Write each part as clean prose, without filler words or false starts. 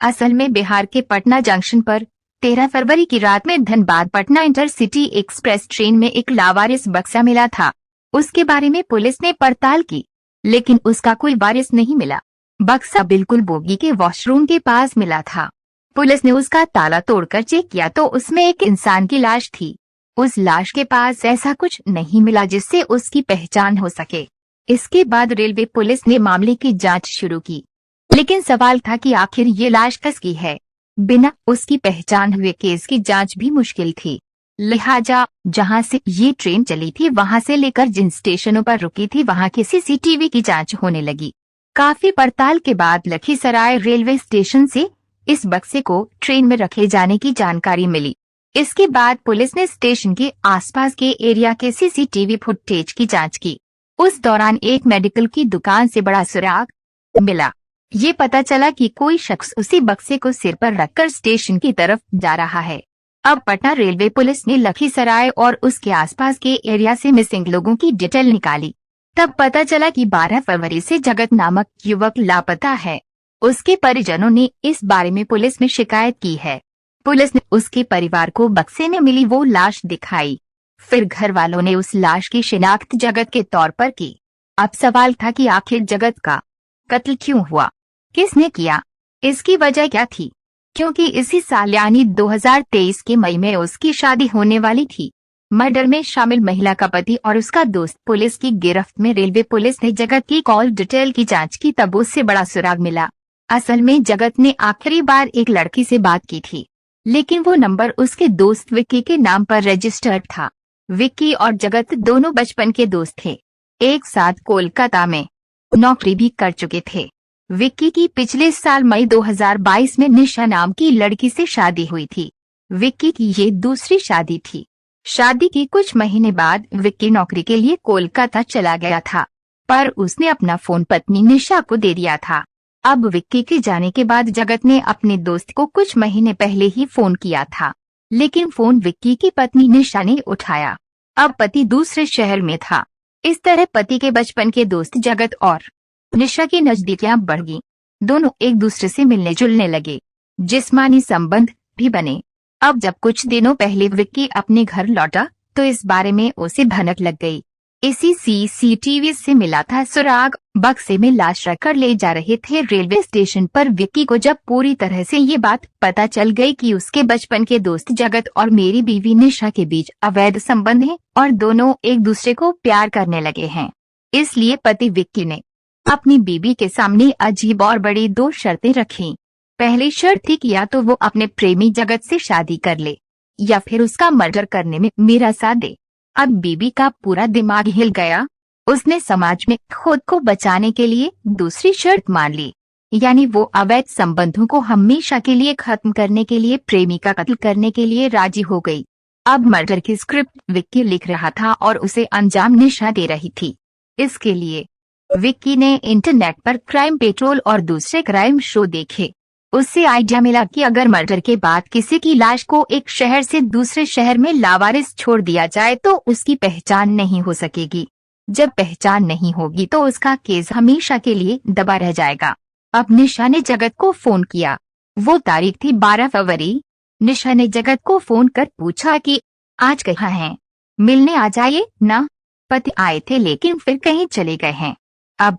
असल में बिहार के पटना जंक्शन पर 13 फरवरी की रात में Dhanbad Patna intercity express train में एक लावारिस बक्सा मिला था। उसके बारे में पुलिस ने पड़ताल की, लेकिन उसका कोई वारिस नहीं मिला। बक्सा बिल्कुल बोगी के वॉशरूम के पास मिला था। पुलिस ने उसका ताला तोड़कर चेक किया तो उसमें एक इंसान की लाश थी। उस लाश के पास ऐसा कुछ नहीं मिला जिससे उसकी पहचान हो सके। इसके बाद रेलवे पुलिस ने मामले की जांच शुरू की, लेकिन सवाल था कि आखिर ये लाश किसकी है। बिना उसकी पहचान हुए केस की जांच भी मुश्किल थी। लिहाजा जहां से ये ट्रेन चली थी वहां से लेकर जिन स्टेशनों पर रुकी थी वहां की सीसीटीवी की जांच होने लगी। काफी पड़ताल के बाद लखीसराय रेलवे स्टेशन से इस बक्से को ट्रेन में रखे जाने की जानकारी मिली। इसके बाद पुलिस ने स्टेशन के आसपास के एरिया के सीसीटीवी फुटेज की जांच की। उस दौरान एक मेडिकल की दुकान से बड़ा सुराग मिला। ये पता चला कि कोई शख्स उसी बक्से को सिर पर रखकर स्टेशन की तरफ जा रहा है। अब पटना रेलवे पुलिस ने लखीसराय और उसके आसपास के एरिया से मिसिंग लोगों की डिटेल निकाली। तब पता चला कि 12 फरवरी से जगत नामक युवक लापता है। उसके परिजनों ने इस बारे में पुलिस में शिकायत की है। पुलिस ने उसके परिवार को बक्से में मिली वो लाश दिखाई। फिर घर वालों ने उस लाश की शिनाख्त जगत के तौर पर की। अब सवाल था कि आखिर जगत का कत्ल क्यों हुआ, किसने किया, इसकी वजह क्या थी? क्योंकि इसी साल यानी 2023 के मई में उसकी शादी होने वाली थी। मर्डर में शामिल महिला का पति और उसका दोस्त पुलिस की गिरफ्त में। रेलवे पुलिस ने जगत की कॉल डिटेल की जांच की, तब उससे बड़ा सुराग मिला। असल में जगत ने आखिरी बार एक लड़की से बात की थी, लेकिन वो नंबर उसके दोस्त विक्की के नाम पर रजिस्टर्ड था। विक्की और जगत दोनों बचपन के दोस्त थे। एक साथ कोलकाता में नौकरी भी कर चुके थे। विक्की की पिछले साल मई 2022 में निशा नाम की लड़की से शादी हुई थी। विक्की की ये दूसरी शादी थी। शादी के कुछ महीने बाद विक्की नौकरी के लिए कोलकाता चला गया था, पर उसने अपना फोन पत्नी निशा को दे दिया था। अब विक्की के जाने के बाद जगत ने अपने दोस्त को कुछ महीने पहले ही फोन किया था, लेकिन फोन विक्की की पत्नी निशा ने उठाया। अब पति दूसरे शहर में था। इस तरह पति के बचपन के दोस्त जगत और निशा की नजदीकियां बढ़ गईं। दोनों एक दूसरे से मिलने जुलने लगे, जिस्मानी संबंध भी बने। अब जब कुछ दिनों पहले विक्की अपने घर लौटा तो इस बारे में उसे भनक लग गई। इसी सीसीटीवी से मिला था सुराग। बक्से में लाश रखकर ले जा रहे थे रेलवे स्टेशन पर। विक्की को जब पूरी तरह से ये बात पता चल गई कि उसके बचपन के दोस्त जगत और मेरी बीवी निशा के बीच अवैध संबंध है और दोनों एक दूसरे को प्यार करने लगे हैं, इसलिए पति विक्की ने अपनी बीवी के सामने अजीब और बड़ी 2 शर्तें रखीं। पहली शर्त थी कि या तो वो अपने प्रेमी जगत से शादी कर ले या फिर उसका मर्डर करने में मेरा साथ दे। अब बीबी का पूरा दिमाग हिल गया। उसने समाज में खुद को बचाने के लिए दूसरी शर्त मान ली, यानी वो अवैध संबंधों को हमेशा के लिए खत्म करने के लिए प्रेमी का कत्ल करने के लिए राजी हो गई। अब मर्डर की स्क्रिप्ट विक्की लिख रहा था और उसे अंजाम निशा दे रही थी। इसके लिए विक्की ने इंटरनेट पर क्राइम पेट्रोल और दूसरे क्राइम शो देखे। उससे आइडिया मिला कि अगर मर्डर के बाद किसी की लाश को एक शहर से दूसरे शहर में लावारिस छोड़ दिया जाए तो उसकी पहचान नहीं हो सकेगी। जब पहचान नहीं होगी तो उसका केस हमेशा के लिए दबा रह जाएगा। अब निशा ने जगत को फोन किया। वो तारीख थी 12 फरवरी। निशा ने जगत को फोन कर पूछा कि आज कहाँ हैं, मिलने आ जाइए ना। पति आए थे लेकिन फिर कहीं चले गए हैं, अब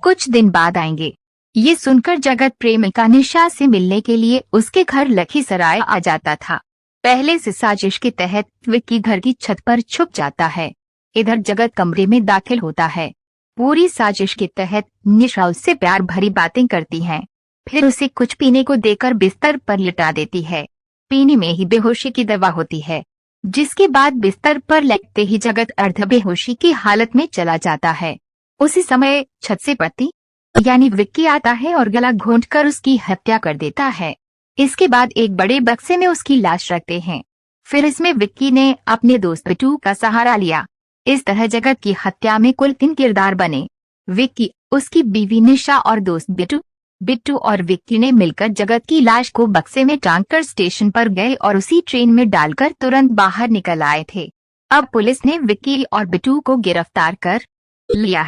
कुछ दिन बाद आएंगे। ये सुनकर जगत प्रेमिका निशा से मिलने के लिए उसके घर लखीसराय आ जाता था। पहले से साजिश के तहत विक्की घर की छत पर छुप जाता है। इधर जगत कमरे में दाखिल होता है। पूरी साजिश के तहत निशा उससे प्यार भरी बातें करती है, फिर उसे कुछ पीने को देकर बिस्तर पर लिटा देती है। पीने में ही बेहोशी की दवा होती है, जिसके बाद बिस्तर पर लेटते ही जगत अर्ध बेहोशी की हालत में चला जाता है। उसी समय छत से पति यानी विक्की आता है और गला घोंटकर उसकी हत्या कर देता है। इसके बाद एक बड़े बक्से में उसकी लाश रखते हैं। फिर इसमें विक्की ने अपने दोस्त बिट्टू का सहारा लिया। इस तरह जगत की हत्या में कुल 3 किरदार बने, विक्की, उसकी बीवी निशा और दोस्त बिट्टू। बिट्टू और विक्की ने मिलकर जगत की लाश को बक्से में टांगकर स्टेशन पर गए और उसी ट्रेन में डालकर तुरंत बाहर निकल आए थे। अब पुलिस ने विक्की और बिट्टू को गिरफ्तार कर लिया।